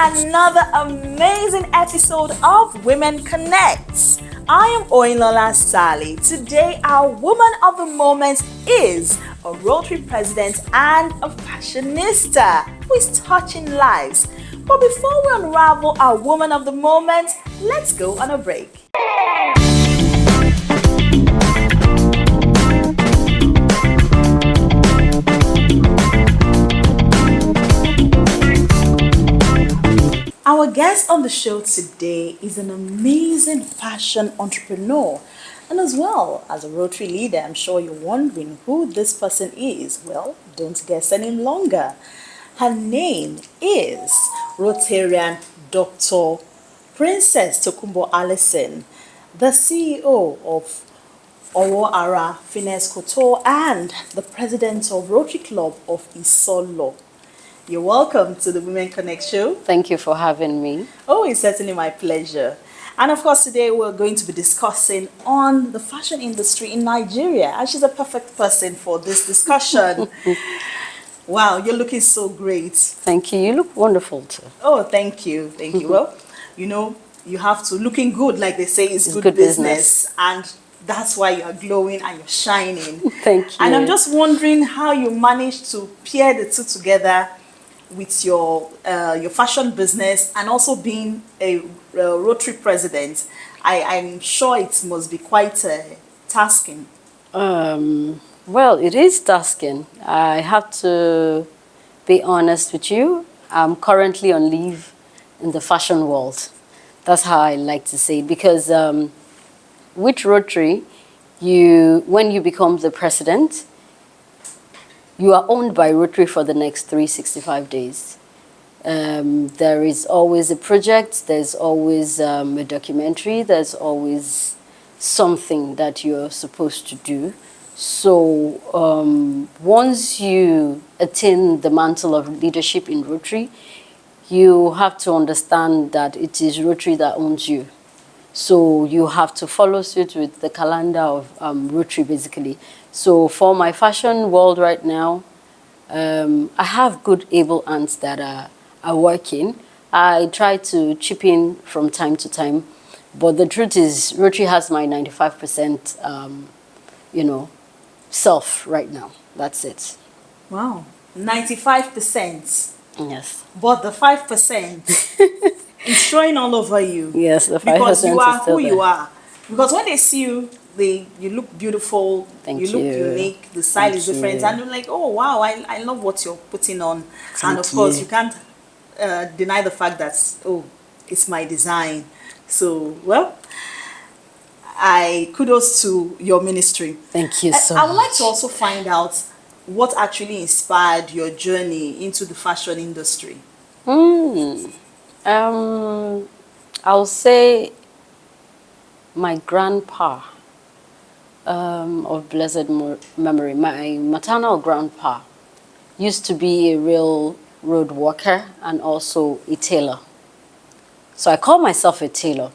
another amazing episode of Women Connects. I am Owoara Sally. Today, our woman of the moment is a Rotary president and a fashionista who is touching lives. But before we unravel our woman of the moment, let's go on a break. Our guest on the show today is an amazing fashion entrepreneur and as well as a Rotary leader. I'm sure you're wondering who this person is. Well, don't guess any longer. Her name is Rotarian Dr. Princess Tokunboh Allison, the CEO of Owoara Finesse Couture and the president of Rotary Club of Isolo. You're welcome to the Women Connect show. Thank you for having me. Oh, it's certainly my pleasure. And of course, today we're going to be discussing on the fashion industry in Nigeria. And she's a perfect person for this discussion. Wow, you're looking so great. Thank you. You look wonderful too. Oh, thank you. Thank you. Well, you have to, looking good, like they say, is good business. And that's why you're glowing and you're shining. Thank you. And I'm just wondering how you managed to pair the two together with your fashion business and also being a Rotary president. I'm sure it must be quite tasking. Well, it is tasking. I have to be honest with you. I'm currently on leave in the fashion world. That's how I like to say it, because with Rotary, when you become the president, you are owned by Rotary for the next 365 days. There is always a project, there's always a documentary, there's always something that you're supposed to do. So once you attain the mantle of leadership in Rotary, you have to understand that it is Rotary that owns you. So you have to follow suit with the calendar of Rotary, basically. So for my fashion world right now, I have good, able hands that are working. I try to chip in from time to time, but the truth is, Rotary has my 95%, self right now. That's it. Wow, 95%. Yes. But the 5% is showing all over you. Yes, the 5% because you are is still who there. you are. Because when they see you, you look beautiful. Thank you look you. unique. The style is different, you. and you're like, oh wow, I love what you're putting on. Thank and of course, you. you can't deny the fact that it's my design. So well, I kudos to your ministry. Thank you so much. I would like to also find out what actually inspired your journey into the fashion industry. I'll say my grandpa of blessed memory, my maternal grandpa, used to be a real road worker and also a tailor. So I call myself a tailor.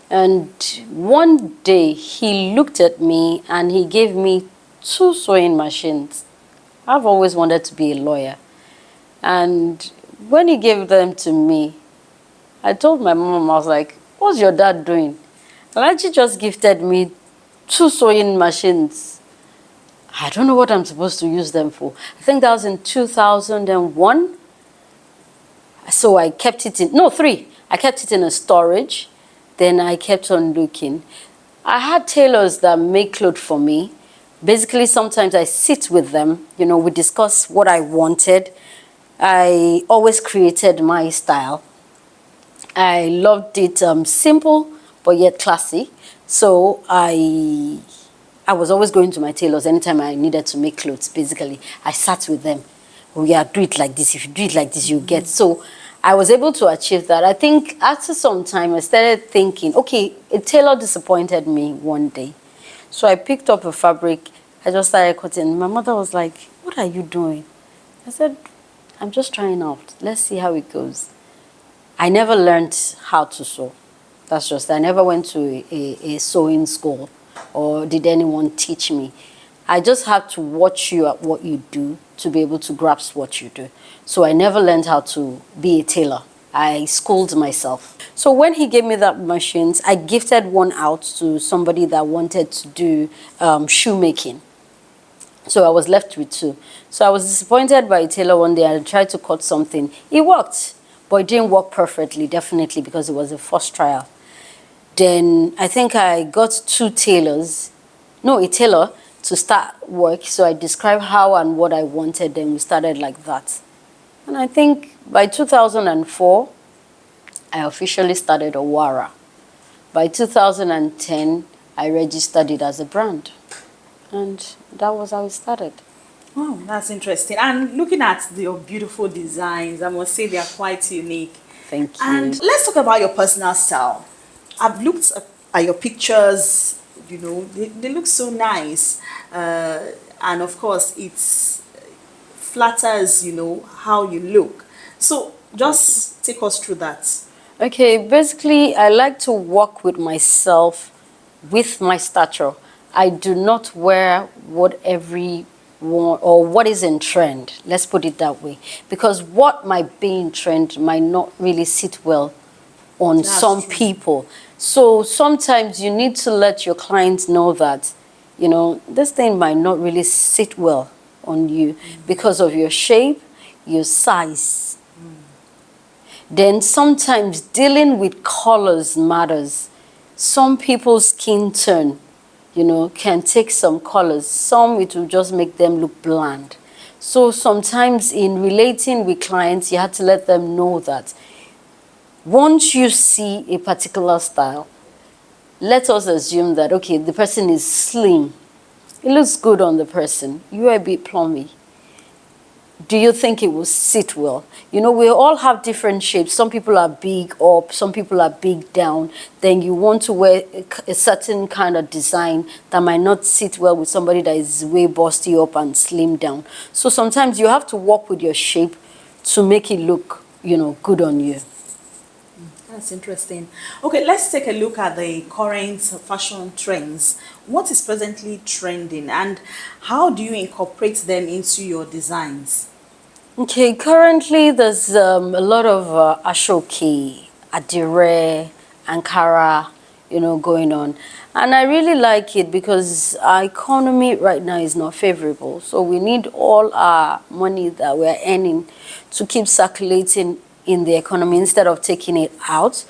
And one day he looked at me and he gave me 2 sewing machines. I've always wanted to be a lawyer. And when he gave them to me, I told my mom, I was like, what's your dad doing? And she just gifted me 2 sewing machines. I don't know what I'm supposed to use them for. I think that was in 2001. So I kept it in, no, 3. I kept it in a storage. Then I kept on looking. I had tailors that make clothes for me. Basically, sometimes I sit with them. We discuss what I wanted. I always created my style. I loved it simple, but yet classy. So I was always going to my tailors anytime I needed to make clothes, basically. I sat with them. Oh yeah, do it like this. If you do it like this, you get. So I was able to achieve that. I think after some time, I started thinking, okay, a tailor disappointed me one day. So I picked up a fabric. I just started cutting. My mother was like, what are you doing? I said, I'm just trying out. Let's see how it goes. I never learned how to sew. That's just, I never went to a sewing school or did anyone teach me. I just have to watch you at what you do to be able to grasp what you do. So I never learned how to be a tailor. I schooled myself. So when he gave me that machines, I gifted one out to somebody that wanted to do shoemaking. So I was left with two. So I was disappointed by a tailor one day. I tried to cut something. It worked, but it didn't work perfectly, definitely, because it was a first trial. Then I think I got two tailors, no, a tailor to start work. So I described how and what I wanted. Then we started like that. And I think by 2004, I officially started Owoara. By 2010, I registered it as a brand. And that was how it started. Wow, that's interesting. And looking at your beautiful designs, I must say they are quite unique. Thank you. And let's talk about your personal style. I've looked at your pictures, you know, they look so nice. And of course, it's flatters, you know, how you look. So just take us through that. Okay, basically, I like to walk with myself, with my stature. I do not wear what everyone or what is in trend. Let's put it that way, because what might be in trend might not really sit well on That's some true. people. So sometimes you need to let your clients know that, you know, this thing might not really sit well on you because of your shape, your size. Then sometimes dealing with colors matters. Some people's skin tone, you know, can take some colors. Some it will just make them look bland. So sometimes in relating with clients, you have to let them know that once you see a particular style, let us assume that, okay, the person is slim. It looks good on the person. You are a bit plummy. Do you think it will sit well? You know, we all have different shapes. Some people are big up, some people are big down. Then you want to wear a certain kind of design that might not sit well with somebody that is way busty up and slim down. So sometimes you have to work with your shape to make it look, you know, good on you. That's interesting. Okay, let's take a look at the current fashion trends. What is presently trending and how do you incorporate them into your designs? Okay, currently there's a lot of Ashoki, Adire, Ankara, you know, going on. And I really like it because our economy right now is not favorable. So we need all our money that we're earning to keep circulating in the economy instead of taking it out.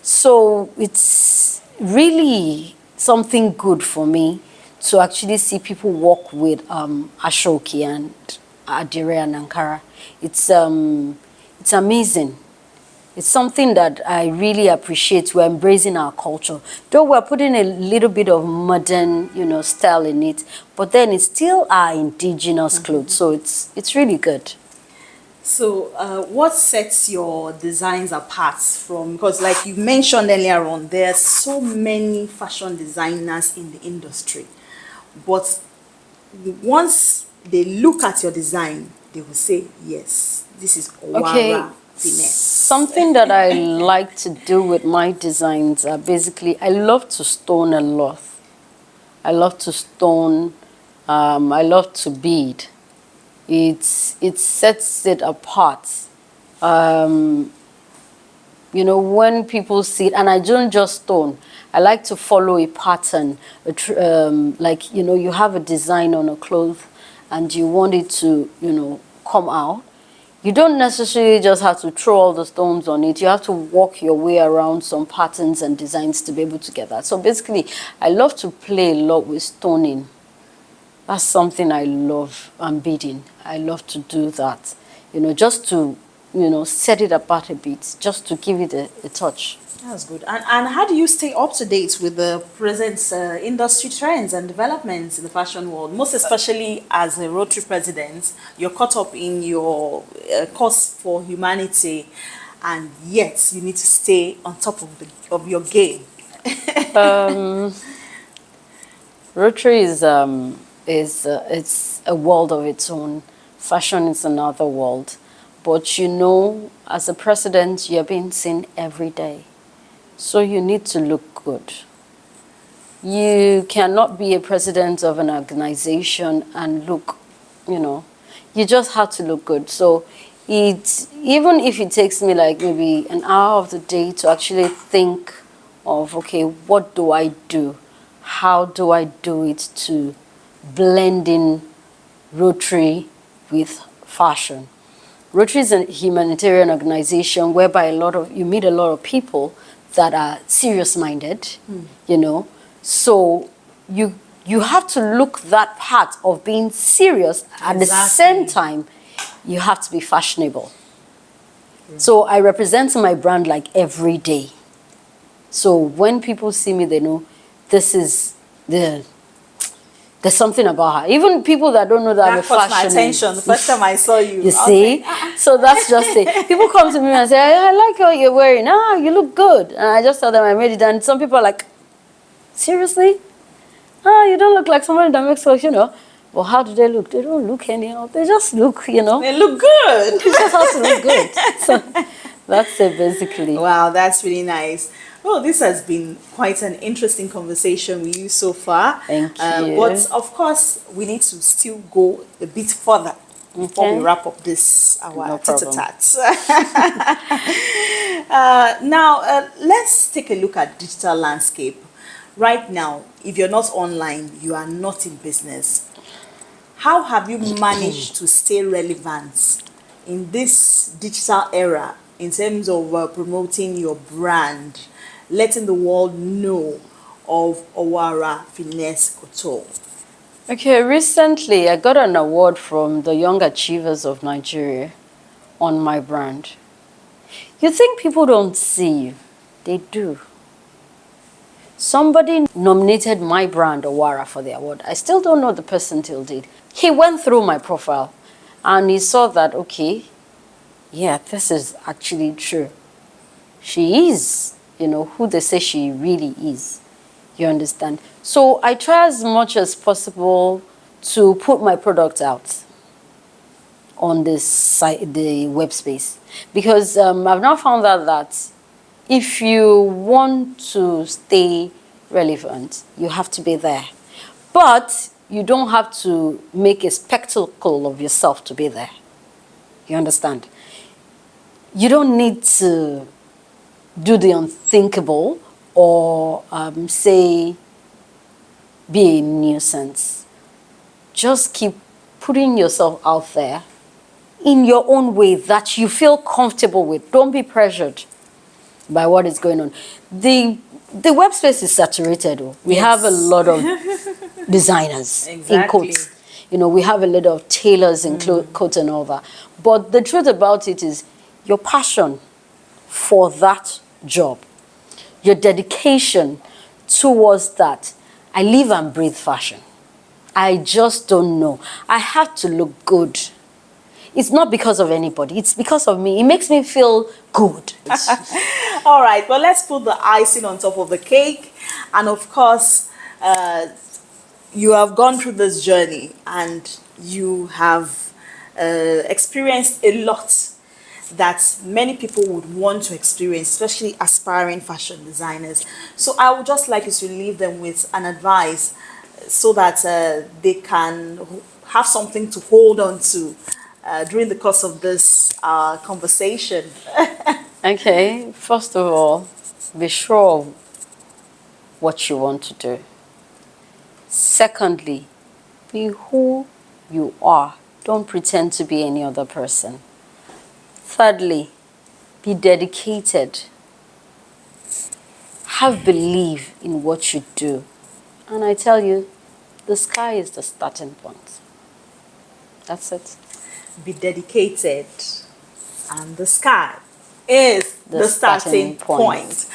So it's really something good for me to actually see people walk with Ashoki and Adire and Ankara. It's amazing. It's something that I really appreciate. We're embracing our culture. Though we're putting a little bit of modern, you know, style in it, but then it's still our indigenous clothes. So it's really good. So, what sets your designs apart from, because like you mentioned earlier on, there are so many fashion designers in the industry, but once they look at your design, they will say, yes, this is Okay, Owoara Finesse. something that I like to do with my designs are basically, I love to stone a lot. I love to stone, I love to bead. It sets it apart. Um, you know, when people see it, and I don't just stone, I like to follow a pattern. Like, you know, you have a design on a cloth and you want it to, you know, come out. You don't necessarily just have to throw all the stones on it. You have to walk your way around some patterns and designs to be able to get that. So basically, I love to play a lot with stoning. That's something I love, and beading. I love to do that, you know, just to, you know, set it apart a bit, just to give it a touch. That's good. And how do you stay up to date with the present industry trends and developments in the fashion world? Most especially as a Rotary president, you're caught up in your cause for humanity, and yet you need to stay on top of of your game. Um, Rotary is it's a world of its own. Fashion is another world, but you know, as a president, you're being seen every day, so you need to look good. You cannot be a president of an organization and look, you know, you just have to look good. So Even if it takes me like maybe an hour of the day to actually think of, okay, what do I do? How do I do it to blend in Rotary with fashion? Rotary is a humanitarian organization whereby you meet a lot of people that are serious-minded, you know. So you have to look that part of being serious at the same time. You have to be fashionable. So I represent my brand like every day. So when people see me, they know this is there's something about her. Even people that don't know that I'm a caught my fashion. attention the first time I saw you. You see? So that's just it. People come to me and say, I like what you're wearing. Ah, you look good. And I just tell them I made it. And some people are like, seriously? Ah, you don't look like somebody that makes clothes, you know. Well, how do they look? They don't look anyhow. They just look, you know. They look good. They just have to look good. So that's it, basically. Wow, that's really nice. Well, this has been quite an interesting conversation with you so far. Thank you. But of course, we need to still go a bit further before we wrap up this our tit-a-tat. Now, let's take a look at digital landscape. Right now, if you're not online, you are not in business. How have you managed to stay relevant in this digital era in terms of promoting your brand, letting the world know of Owoara Finesse Couture? Okay, recently I got an award from the Young Achievers of Nigeria on my brand. You think people don't see you? They do. Somebody nominated my brand, Owoara, for the award. I still don't know the person till date. He went through my profile and he saw that, okay, yeah, this is actually true. She is, you know, who they say she really is. You understand? So I try as much as possible to put my product out on this site, the web space. Because I've now found out that if you want to stay relevant, you have to be there. But you don't have to make a spectacle of yourself to be there. You understand? You don't need to do the unthinkable or say be a nuisance. Just keep putting yourself out there in your own way that you feel comfortable with. Don't be pressured by what is going on. The web space is saturated. We have a lot of designers in coats. You know, we have a lot of tailors in coats and all that. But the truth about it is your passion for that job, your dedication towards that. I live and breathe fashion. I just don't know. I have to look good. It's not because of anybody. It's because of me. It makes me feel good. All right. Well, let's put the icing on top of the cake. And of course, you have gone through this journey and you have experienced a lot that many people would want to experience, especially aspiring fashion designers. So I would just like you to leave them with an advice so that they can have something to hold on to during the course of this conversation. Okay, first of all, be sure of what you want to do. Secondly, be who you are. Don't pretend to be any other person. Thirdly, be dedicated. Have belief in what you do. And I tell you, the sky is the starting point. That's it. Be dedicated. And the sky is the starting point.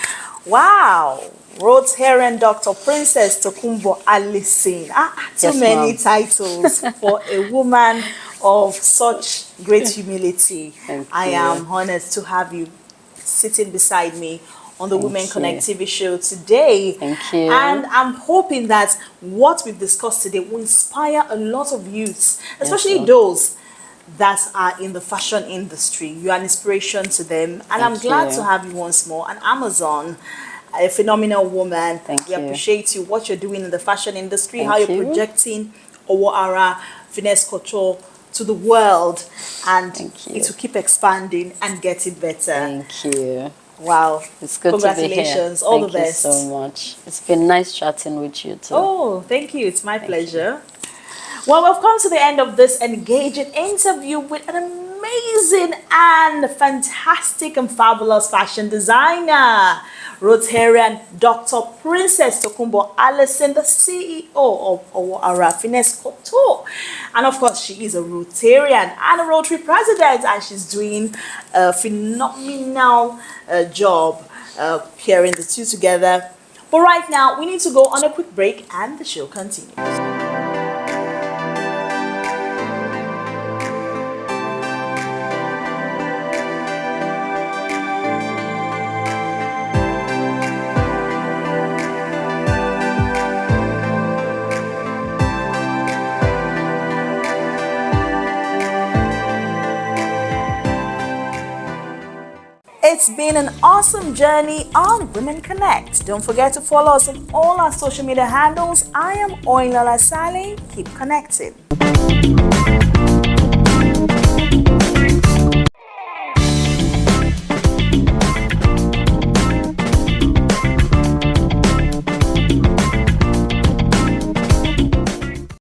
Wow. Rotarian Dr. Princess Tokunboh Allison. Too many titles for a woman of such great humility. I am honored to have you sitting beside me on the Women Connect TV show today. Thank you. And I'm hoping that what we've discussed today will inspire a lot of youths, especially those that are in the fashion industry. You are an inspiration to them. And I'm glad to have you once more on Amazon. A phenomenal woman. Thank we you. appreciate you, what you're doing in the fashion industry, how you're projecting Owoara Finesse Couture to the world, and Thank you. it will keep expanding and getting better. Thank you. Wow. It's good to be here. Congratulations. All the Thank you best. so much. It's been nice chatting with you too. Oh, thank you. It's my Thank pleasure. Well, we've come to the end of this engaging interview with an amazing and fantastic and fabulous fashion designer, Rotarian Dr. Princess Tokunboh Allison, the CEO of Owoara Finesse Couture. And of course, she is a Rotarian and a Rotary president, and she's doing a phenomenal job pairing the two together. But right now, we need to go on a quick break and the show continues. It's been an awesome journey on Women Connect. Don't forget to follow us on all our social media handles. I am Owoara Finesse Couture. Keep connecting.